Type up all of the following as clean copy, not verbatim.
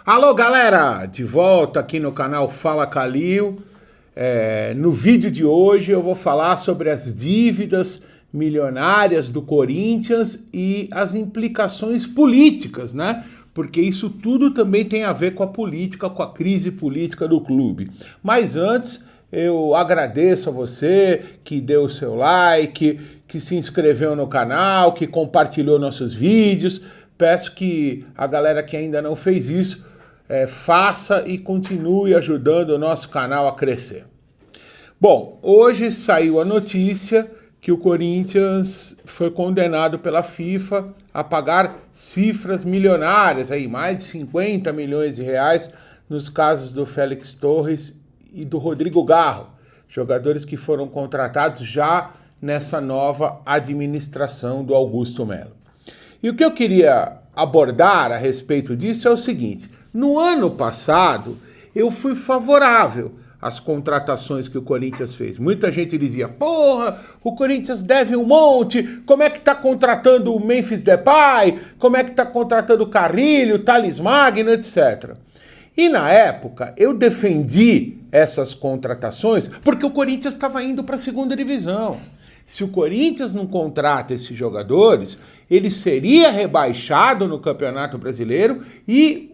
Alô, galera! De volta aqui no canal Fala Calil. No vídeo de hoje eu vou falar sobre as dívidas milionárias do Corinthians e as implicações políticas, né? Porque isso tudo também tem a ver com a política, com a crise política do clube. Mas antes, eu agradeço a você que deu o seu like, que se inscreveu no canal, que compartilhou nossos vídeos. Peço que a galera que ainda não fez isso, faça e continue ajudando o nosso canal a crescer. Bom, hoje saiu a notícia que o Corinthians foi condenado pela FIFA a pagar cifras milionárias, aí, mais de 50 milhões de reais, nos casos do Félix Torres e do Rodrigo Garro, jogadores que foram contratados já nessa nova administração do Augusto Melo. E o que eu queria abordar a respeito disso é o seguinte: no ano passado eu fui favorável às contratações que o Corinthians fez. Muita gente dizia, porra, o Corinthians deve um monte, como é que tá contratando o Memphis Depay, como é que tá contratando o Carrilho, o Thales Magno, etc. E na época eu defendi essas contratações porque o Corinthians estava indo para a segunda divisão. Se o Corinthians não contrata esses jogadores, ele seria rebaixado no Campeonato Brasileiro e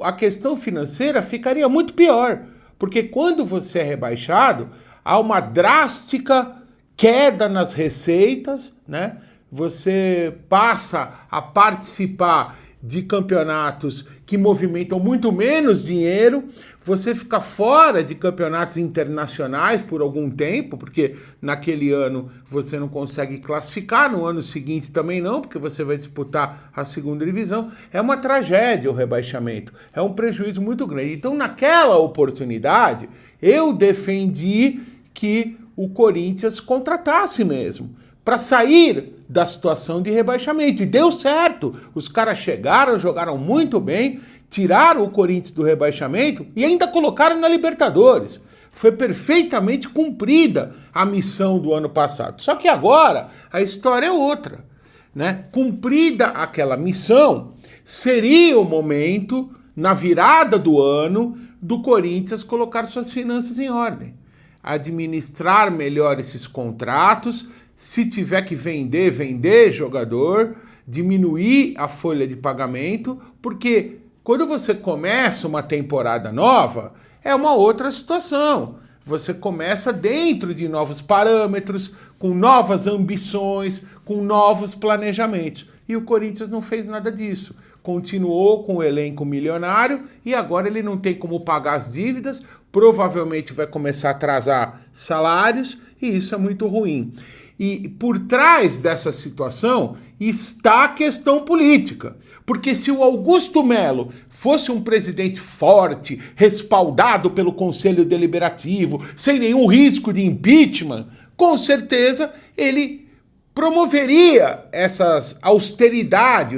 a questão financeira ficaria muito pior. Porque quando você é rebaixado, há uma drástica queda nas receitas, né? Você passa a participar de campeonatos que movimentam muito menos dinheiro, você fica fora de campeonatos internacionais por algum tempo, porque naquele ano você não consegue classificar, no ano seguinte também não, porque você vai disputar a segunda divisão. É uma tragédia o rebaixamento, é um prejuízo muito grande. Então, naquela oportunidade, eu defendi que o Corinthians contratasse mesmo, para sair da situação de rebaixamento. E deu certo. Os caras chegaram, jogaram muito bem, tiraram o Corinthians do rebaixamento e ainda colocaram na Libertadores. Foi perfeitamente cumprida a missão do ano passado. Só que agora a história é outra, né? Cumprida aquela missão, seria o momento, na virada do ano, do Corinthians colocar suas finanças em ordem, administrar melhor esses contratos. Se tiver que vender jogador, diminuir a folha de pagamento, porque quando você começa uma temporada nova, é uma outra situação. Você começa dentro de novos parâmetros, com novas ambições, com novos planejamentos. E o Corinthians não fez nada disso. Continuou com o elenco milionário e agora ele não tem como pagar as dívidas, provavelmente vai começar a atrasar salários e isso é muito ruim. E por trás dessa situação está a questão política. Porque se o Augusto Melo fosse um presidente forte, respaldado pelo Conselho Deliberativo, sem nenhum risco de impeachment, com certeza ele promoveria essa austeridade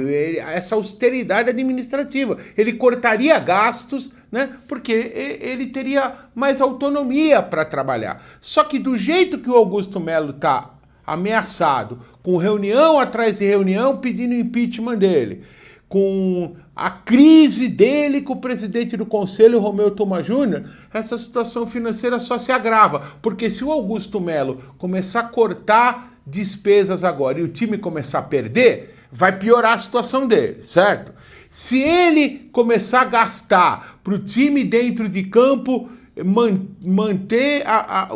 administrativa. Ele cortaria gastos, né? Porque ele teria mais autonomia para trabalhar. Só que do jeito que o Augusto Melo está ameaçado, com reunião atrás de reunião pedindo impeachment dele, com a crise dele com o presidente do conselho, Romeu Thoma Júnior, essa situação financeira só se agrava, porque se o Augusto Melo começar a cortar despesas agora e o time começar a perder, vai piorar a situação dele, certo? Se ele começar a gastar para o time dentro de campo manter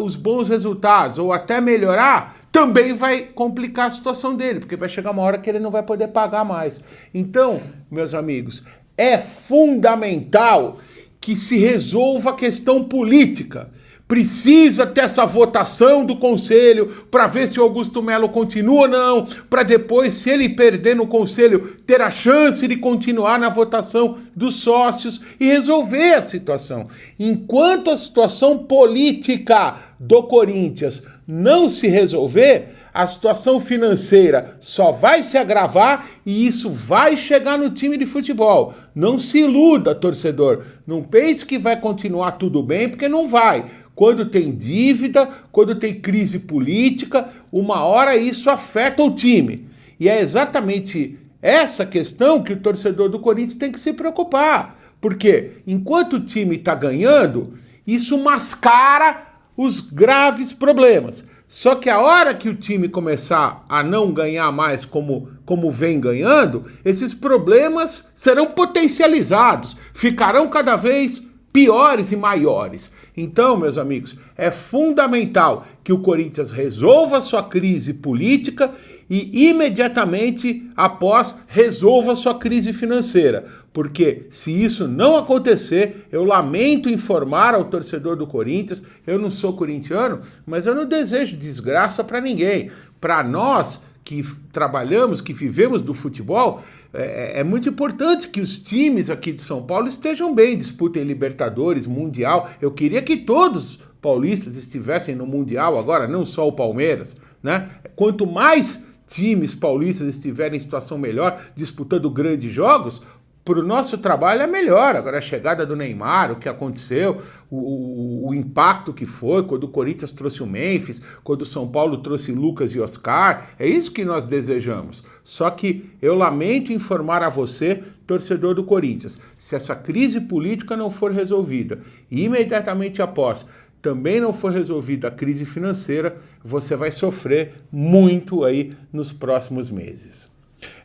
os bons resultados ou até melhorar, também vai complicar a situação dele, porque vai chegar uma hora que ele não vai poder pagar mais. Então, meus amigos, é fundamental que se resolva a questão política. Precisa ter essa votação do conselho para ver se o Augusto Melo continua ou não, para depois, se ele perder no conselho, ter a chance de continuar na votação dos sócios e resolver a situação. Enquanto a situação política do Corinthians não se resolver, a situação financeira só vai se agravar e isso vai chegar no time de futebol. Não se iluda, torcedor. Não pense que vai continuar tudo bem, porque não vai. Quando tem dívida, quando tem crise política, uma hora isso afeta o time. E é exatamente essa questão que o torcedor do Corinthians tem que se preocupar. Porque enquanto o time está ganhando, isso mascara os graves problemas. Só que a hora que o time começar a não ganhar mais como vem ganhando, esses problemas serão potencializados, ficarão cada vez piores e maiores. Então, meus amigos, é fundamental que o Corinthians resolva sua crise política e imediatamente após resolva sua crise financeira. Porque se isso não acontecer, eu lamento informar ao torcedor do Corinthians, eu não sou corintiano, mas eu não desejo desgraça para ninguém. Para nós que trabalhamos, que vivemos do futebol, é muito importante que os times aqui de São Paulo estejam bem, disputem Libertadores, Mundial. Eu queria que todos os paulistas estivessem no Mundial agora, não só o Palmeiras, né? Quanto mais times paulistas estiverem em situação melhor, disputando grandes jogos, para o nosso trabalho é melhor. Agora a chegada do Neymar, o que aconteceu, o impacto que foi quando o Corinthians trouxe o Memphis, quando o São Paulo trouxe Lucas e Oscar, é isso que nós desejamos. Só que eu lamento informar a você, torcedor do Corinthians, se essa crise política não for resolvida e imediatamente após também não for resolvida a crise financeira, você vai sofrer muito aí nos próximos meses.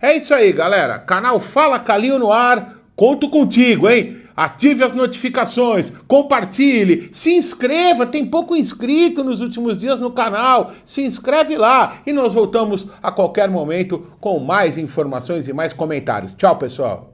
É isso aí, galera. Canal Fala Calil no ar. Conto contigo, hein? Ative as notificações, compartilhe, se inscreva. Tem pouco inscrito nos últimos dias no canal. Se inscreve lá e nós voltamos a qualquer momento com mais informações e mais comentários. Tchau, pessoal.